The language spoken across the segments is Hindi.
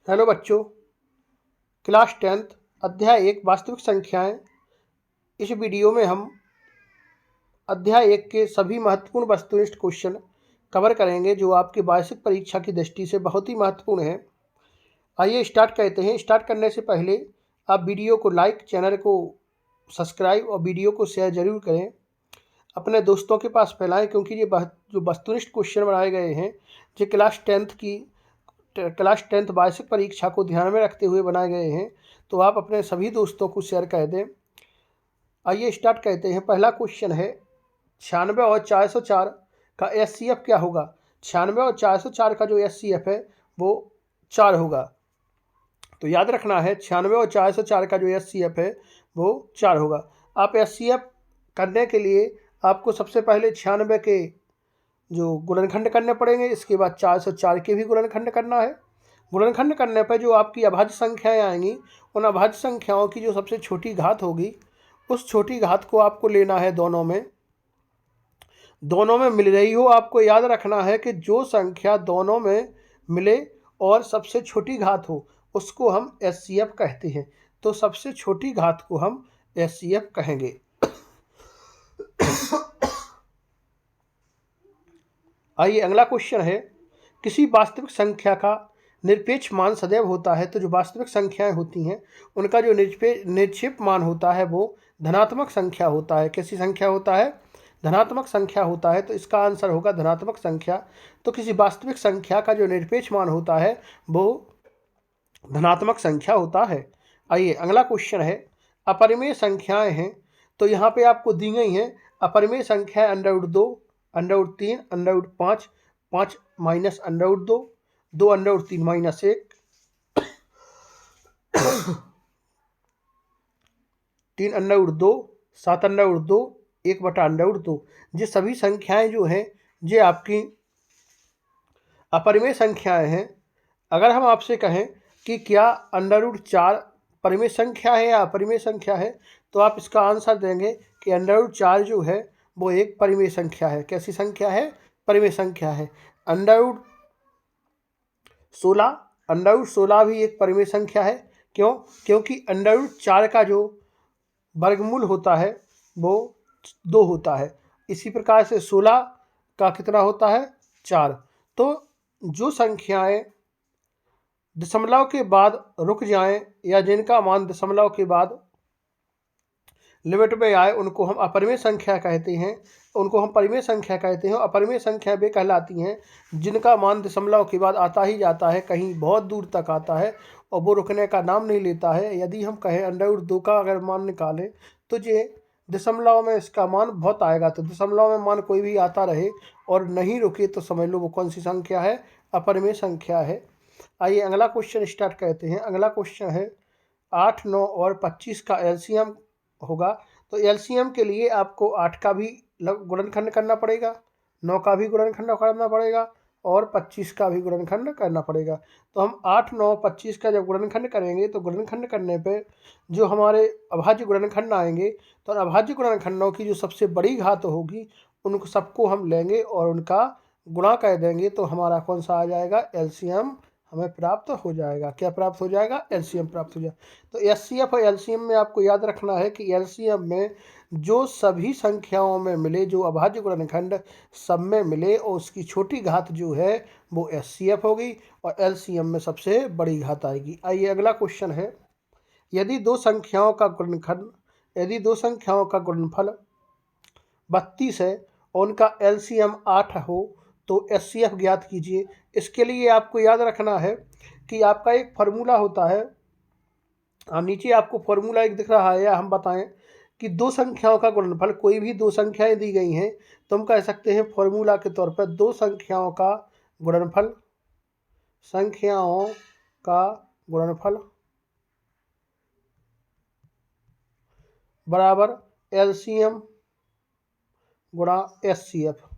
हेलो बच्चों, क्लास 10th अध्याय 1 वास्तविक संख्याएं। इस वीडियो में हम अध्याय 1 के सभी महत्वपूर्ण वस्तुनिष्ठ क्वेश्चन कवर करेंगे जो आपकी वार्षिक परीक्षा की दृष्टि से बहुत ही महत्वपूर्ण है। आइए स्टार्ट करते हैं। स्टार्ट करने से पहले आप वीडियो को लाइक, चैनल को सब्सक्राइब और वीडियो को शेयर जरूर करें, अपने दोस्तों के पास फैलाएं, क्योंकि ये जो वस्तुनिष्ठ क्वेश्चन बनाए गए हैं जो क्लास टेंथ वार्षिक परीक्षा को ध्यान में रखते हुए बनाए गए हैं, तो आप अपने सभी दोस्तों को शेयर कर दें। आइए स्टार्ट करते हैं। पहला क्वेश्चन है 96 और 404 का एचसीएफ क्या होगा। 96 और 404 का जो एचसीएफ है वो 4 होगा। तो याद रखना है 96 और 404 का जो एचसीएफ है वो 4 होगा। आप एचसीएफ करने के लिए आपको सबसे पहले 96 के जो गुणनखंड करने पड़ेंगे, इसके बाद 404 के भी गुणनखंड करना है। गुणनखंड करने पर जो आपकी अभाज्य संख्याएं आएंगी, उन अभाज्य संख्याओं की जो सबसे छोटी घात होगी, उस छोटी घात को आपको लेना है दोनों में मिल रही हो। आपको याद रखना है कि जो संख्या दोनों में मिले और सबसे छोटी घात हो, उसको हम एचसीएफ कहते हैं। तो सबसे छोटी घात को हम एचसीएफ कहेंगे। आइए अगला क्वेश्चन है, किसी वास्तविक संख्या का निरपेक्ष मान सदैव होता है। तो जो वास्तविक संख्याएं होती हैं उनका जो निरपेक्ष मान होता है वो धनात्मक संख्या होता है। कैसी संख्या होता है? धनात्मक संख्या होता है। तो इसका आंसर होगा धनात्मक संख्या। तो किसी वास्तविक संख्या का जो निरपेक्ष मान होता है वो धनात्मक संख्या होता है। आइए अगला क्वेश्चन है, अपरिमेय संख्याएं हैं। तो यहाँ पे आपको दी गई हैं अपरिमेय संख्या √2, √3, √5, 5 माइनस √2, 2 √3 माइनस 1, 3 √2, 7 √2, 1/√2। ये सभी संख्याएं जो हैं ये आपकी अपरिमेय संख्याएं हैं। अगर हम आपसे कहें कि क्या √4 परिमेय संख्या है या अपरिमेय संख्या है, तो आप इसका आंसर देंगे कि √4 जो है वो एक परिमेय संख्या है। कैसी संख्या है? परिमेय संख्या है। √16 भी एक परिमेय संख्या है। क्यों? क्योंकि √4 का जो वर्गमूल होता है वो 2 होता है। इसी प्रकार से 16 का कितना होता है? 4। तो जो संख्याएं दशमलव के बाद रुक जाएं या जिनका मान दशमलव के बाद लिमिट में आए, उनको हम अपरिमेय संख्या कहते हैं। उनको हम परिमेय संख्या कहते हैं। अपरिमेय संख्या वे कहलाती हैं जिनका मान दशमलव के बाद आता ही जाता है, कहीं बहुत दूर तक आता है और वो रुकने का नाम नहीं लेता है। यदि हम कहें √2 का अगर मान निकालें तो ये दशमलव में इसका मान बहुत आएगा। तो दशमलव में मान कोई भी आता रहे और नहीं रुके तो समझ लो वो कौन सी संख्या है? अपरिमेय संख्या है। आइए अगला क्वेश्चन स्टार्ट करते हैं। अगला क्वेश्चन है 8, 9 और 25 का एलसीएम होगा। तो एलसीएम के लिए आपको 8 का भी गुणनखंड करना पड़ेगा, 9 का भी गुणनखंड करना पड़ेगा और 25 का भी गुणनखंड करना पड़ेगा। तो हम 8, 9, 25 का जब गुणनखंड करेंगे तो गुणनखंड करने पे जो हमारे अभाज्य गुणनखंड आएंगे, तो अभाज्य गुणनखंडों की जो सबसे बड़ी घात होगी उनको सबको हम लेंगे और उनका गुणा कर देंगे। तो हमारा कौन सा आ जाएगा? एलसीएम हमें प्राप्त हो जाएगा। क्या प्राप्त हो जाएगा? एलसीएम प्राप्त हो जाएगा। तो एचसीएफ और एलसीएम में आपको याद रखना है कि एलसीएम में जो सभी संख्याओं में मिले, जो अभाज्य गुणनखंड सब में मिले और उसकी छोटी घात जो है वो एचसीएफ होगी और एलसीएम में सबसे बड़ी घात आएगी। आइए अगला क्वेश्चन है, यदि दो संख्याओं का गुणनफल 32 है और उनका एलसीएम 8 हो तो एचसीएफ ज्ञात कीजिए। इसके लिए आपको याद रखना है कि आपका एक फार्मूला होता है। नीचे आपको फार्मूला एक दिख रहा है, या हम बताएं कि दो संख्याओं का गुणनफल, कोई भी दो संख्याएं दी गई हैं तो हम कह सकते हैं फार्मूला के तौर पर दो संख्याओं का गुणनफल बराबर एलसीएम गुणा एचसीएफ।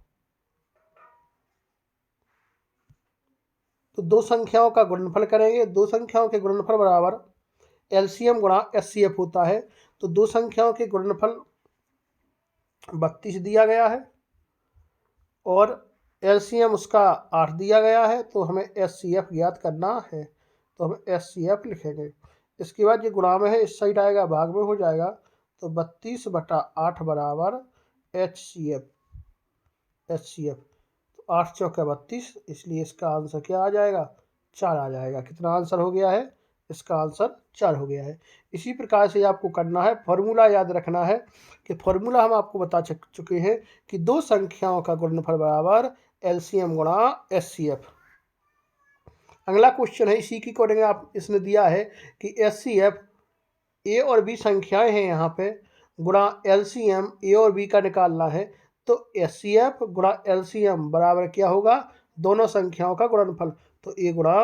तो दो संख्याओं का गुणनफल करेंगे, दो संख्याओं के गुणनफल बराबर एलसीएम गुणा एचसीएफ होता है। तो दो संख्याओं के गुणनफल 32 दिया गया है और एलसीएम उसका 8 दिया गया है, तो हमें एचसीएफ ज्ञात करना है। तो हम HCF लिखेंगे। इसके बाद ये गुणा में है, इस साइड आएगा भाग में हो जाएगा, तो 32/8 बराबर HCF। तो 8 चौके 32, इसलिए इसका आंसर क्या आ जाएगा, 4 आ जाएगा। कितना आंसर हो गया है, इसका आंसर 4 हो गया है। इसी प्रकार से आपको करना है, फॉर्मूला याद रखना है कि फॉर्मूला हम आपको बता चुके हैं कि दो संख्याओं का गुणनफल बराबर LCM गुणा HCF। अगला क्वेश्चन है इसी की अकॉर्डिंग आप इसने दिया है कि HCF A और B संख्याएं हैं यहाँ पे, गुणा LCM A और B का निकालना है। तो HCF गुणा LCM बराबर क्या होगा, दोनों संख्याओं का गुणनफल, तो A गुणा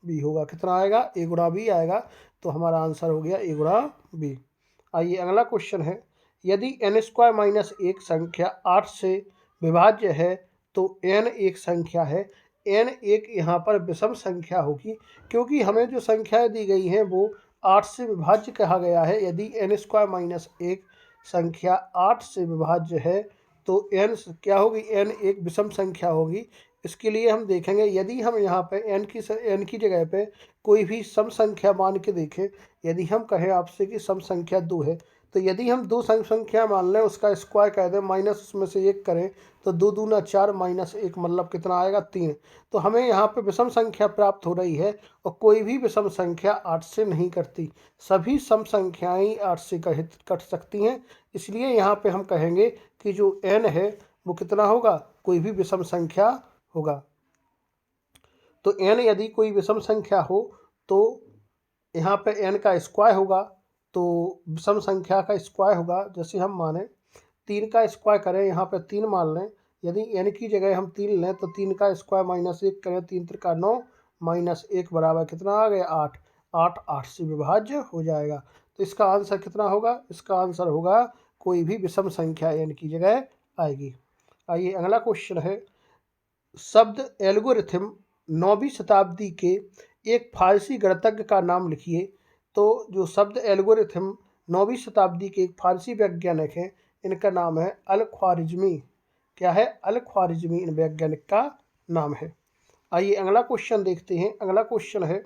B होगा। कितना आएगा, A गुणा B आएगा। तो हमारा आंसर हो गया A गुणा B। आइए अगला क्वेश्चन है, यदि n² - 1 संख्या 8 से विभाज्य है तो n एक संख्या है, n एक यहाँ पर विषम संख्या होगी, क्योंकि हमें जो संख्याएं दी गई हैं वो 8 से विभाज्य कहा गया है। यदि n² - 1 संख्या 8 से विभाज्य है तो n क्या होगी, n एक विषम संख्या होगी। इसके लिए हम देखेंगे, यदि हम यहाँ पे n की जगह पे कोई भी सम संख्या मान के देखें, यदि हम कहें आपसे कि सम संख्या 2 है, तो यदि हम दो सम संख्या मान लें, उसका स्क्वायर कह दें, माइनस उसमें से 1 करें, तो 2 दूना 4 माइनस 1 मतलब कितना आएगा, 3। तो हमें यहाँ पे विषम संख्या प्राप्त हो रही है, और कोई भी विषम संख्या 8 से नहीं कटती, सभी सम संख्याएं 8 से कट सकती हैं। इसलिए यहाँ पे हम कहेंगे कि जो n है वो कितना होगा, कोई भी विषम संख्या होगा। तो n यदि कोई विषम संख्या हो तो यहाँ पे n का स्क्वायर होगा, तो विषम संख्या का स्क्वायर होगा। जैसे हम माने 3 का स्क्वायर करें, यहाँ पे 3 मान लें, यदि n की जगह हम 3 लें तो 3 का स्क्वायर माइनस 1 करें, 3 त्रिका 9 माइनस 1 बराबर कितना आ गया, 8। 8 से विभाज्य हो जाएगा। तो इसका आंसर कितना होगा, इसका आंसर होगा कोई भी विषम संख्या n की जगह आएगी। आइए अगला क्वेश्चन है, शब्द एल्गोरिथम 9वीं शताब्दी के एक फारसी गणितज्ञ का नाम लिखिए। तो जो शब्द एल्गोरिथम 9वीं शताब्दी के एक फारसी वैज्ञानिक हैं, इनका नाम है अल-ख्वारिज़मी। क्या है, अल-ख्वारिज़मी इन वैज्ञानिक का नाम है। आइए अगला क्वेश्चन देखते हैं। अगला क्वेश्चन है,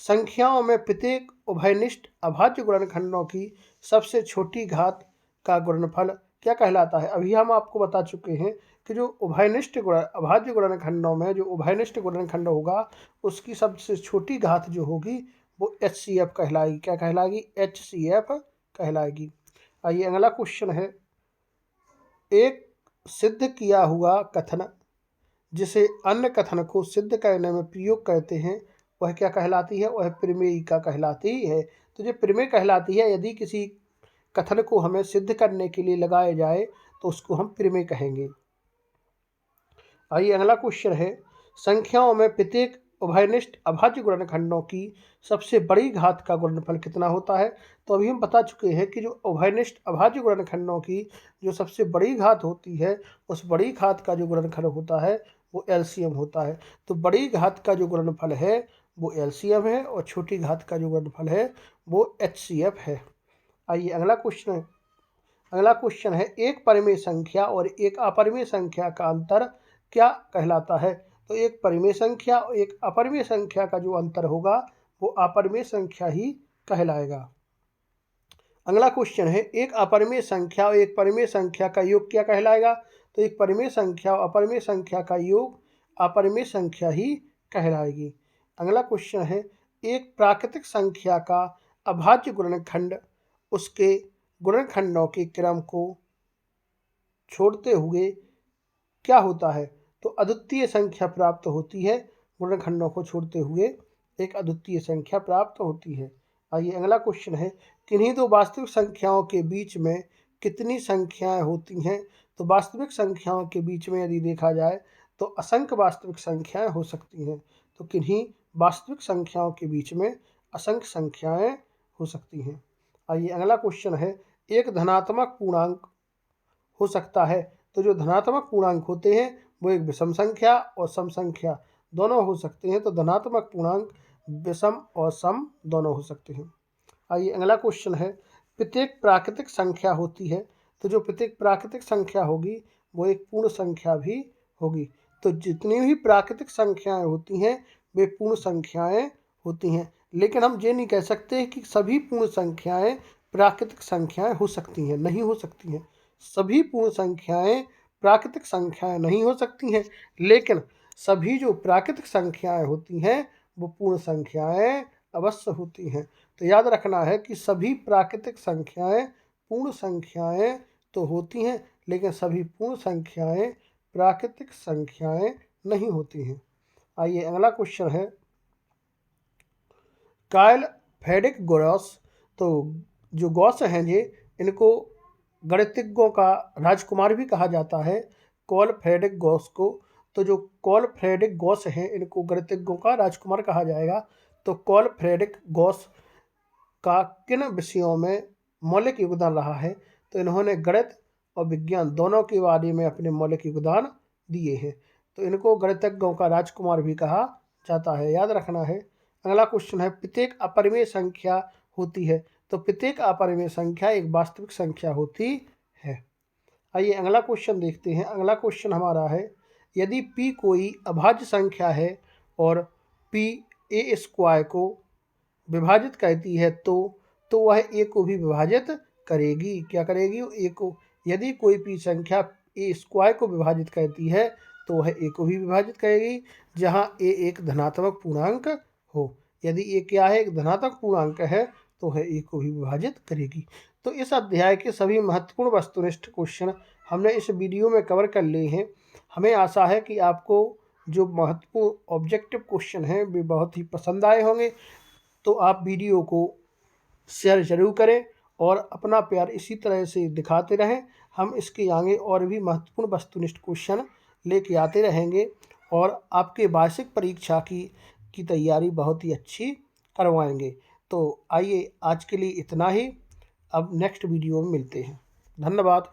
संख्याओं में प्रत्येक उभयनिष्ठ अभाज्य गुणनखंडों की सबसे छोटी घात का गुणनफल क्या कहलाता है। अभी हम आपको बता चुके हैं कि जो उभयनिष्ठ अभाज्य गुणनखंडों में जो उभयनिष्ठ गुणनखंड होगा, उसकी सबसे छोटी घात जो होगी वो HCF कहलाएगी। क्या कहलाएगी, HCF कहलाएगी। आइए अगला क्वेश्चन है, एक सिद्ध किया हुआ कथन जिसे अन्य कथन को सिद्ध करने में प्रयोग करते हैं, वह क्या कहलाती है, वह प्रमेयिका कहलाती है। तो जो प्रमेय कहलाती है, यदि किसी कथन को हमें सिद्ध करने के लिए लगाया जाए तो उसको हम प्रमेय कहेंगे। आइए अगला क्वेश्चन है, संख्याओं में प्रत्येक उभयनिष्ठ अभाज्य गुणनखंडों की सबसे बड़ी घात का गुणनफल कितना होता है। तो अभी हम बता चुके हैं कि जो उभयनिष्ठ अभाज्य गुणनखंडों की जो सबसे बड़ी घात होती है, उस बड़ी घात का जो गुणनखंड होता है वो LCM होता है। तो बड़ी घात का जो गुणनफल है वो LCM है, और छोटी घात का जो गुणनफल है वो HCF है। आइए अगला क्वेश्चन है, एक परिमेय संख्या और एक अपरिमेय संख्या का अंतर क्या कहलाता है। तो एक परिमेय संख्या और एक अपरिमेय संख्या का जो अंतर होगा वो अपरिमेय संख्या ही कहलाएगा। अगला क्वेश्चन है, एक अपरिमेय संख्या और एक परिमेय संख्या का योग क्या कहलाएगा। तो एक परिमेय संख्या और अपरिमेय संख्या का योग अपरिमेय संख्या ही कहलाएगी। अगला क्वेश्चन है, एक प्राकृतिक संख्या का अभाज्य गुणनखंड उसके गुणनखंडों के क्रम को छोड़ते हुए क्या होता है। तो अद्वितीय संख्या प्राप्त होती है, गुणनखंडों को छोड़ते हुए एक अद्वितीय संख्या प्राप्त होती है। आइए अगला क्वेश्चन है, किन्हीं दो वास्तविक संख्याओं के बीच में कितनी संख्याएं होती हैं। तो वास्तविक संख्याओं के बीच में यदि देखा जाए तो असंख्य वास्तविक संख्याएं हो सकती हैं। तो किन्हीं वास्तविक संख्याओं के बीच में असंख्य संख्याएं हो सकती हैं। आइए अगला क्वेश्चन है, एक धनात्मक पूर्णांक हो सकता है। तो जो धनात्मक पूर्णांक होते हैं वो एक विषम संख्या और सम संख्या दोनों हो सकते हैं। तो धनात्मक पूर्णांक विषम और सम दोनों हो सकते हैं। आइए अगला क्वेश्चन है, प्रत्येक प्राकृतिक संख्या होती है। तो जो प्रत्येक प्राकृतिक संख्या होगी वो एक पूर्ण संख्या भी होगी। तो जितनी भी प्राकृतिक संख्याएं होती हैं वे पूर्ण संख्याएं होती हैं, लेकिन हम ये नहीं कह सकते कि सभी पूर्ण संख्याएं प्राकृतिक संख्याएं हो सकती हैं, नहीं हो सकती हैं। सभी पूर्ण संख्याएं प्राकृतिक संख्याएं नहीं हो सकती हैं, लेकिन सभी जो प्राकृतिक संख्याएं होती हैं वो पूर्ण संख्याएं अवश्य होती हैं। तो याद रखना है कि सभी प्राकृतिक संख्याएं पूर्ण संख्याएं तो होती हैं, लेकिन सभी पूर्ण संख्याएं प्राकृतिक संख्याएं नहीं होती हैं। आइए अगला क्वेश्चन है कार्ल फ्रेडरिक गॉस। तो जो गॉस हैं ये, इनको गणितज्ञों का राजकुमार भी कहा जाता है, कार्ल फ्रेडरिक गॉस को। तो जो कार्ल फ्रेडरिक गॉस हैं इनको गणितज्ञों का राजकुमार कहा जाएगा। तो कार्ल फ्रेडरिक गॉस का किन विषयों में मौलिक योगदान रहा है? तो इन्होंने गणित और विज्ञान दोनों के बारे में अपने मौलिक योगदान दिए हैं, तो इनको गणितज्ञों का राजकुमार भी कहा जाता है, याद रखना है। अगला क्वेश्चन है प्रत्येक अपरिमेय संख्या होती है। तो प्रत्येक अपरिमेय संख्या एक वास्तविक संख्या होती है। आइए अगला क्वेश्चन देखते हैं। अगला क्वेश्चन हमारा है यदि p कोई अभाज्य संख्या है और p a स्क्वायर को विभाजित करती है तो वह a को भी विभाजित करेगी। क्या करेगी? a को। यदि कोई p संख्या a स्क्वायर को विभाजित करती है तो वह a को भी विभाजित करेगी, जहां a एक धनात्मक पूर्णांक हो। यदि a क्या है? एक धनात्मक पूर्णांक है तो वह a को भी विभाजित करेगी। तो इस अध्याय के सभी महत्वपूर्ण वस्तुनिष्ठ क्वेश्चन हमने इस वीडियो में कवर कर लिए हैं। हमें आशा है कि आपको जो महत्वपूर्ण ऑब्जेक्टिव क्वेश्चन हैं वे बहुत ही पसंद आए होंगे। तो आप वीडियो को शेयर ज़रूर करें और अपना प्यार इसी तरह से दिखाते रहें। हम इसके आगे और भी महत्वपूर्ण वस्तुनिष्ठ क्वेश्चन लेके आते रहेंगे और आपके वार्षिक परीक्षा की तैयारी बहुत ही अच्छी करवाएंगे। तो आइए आज के लिए इतना ही, अब नेक्स्ट वीडियो में मिलते हैं। धन्यवाद।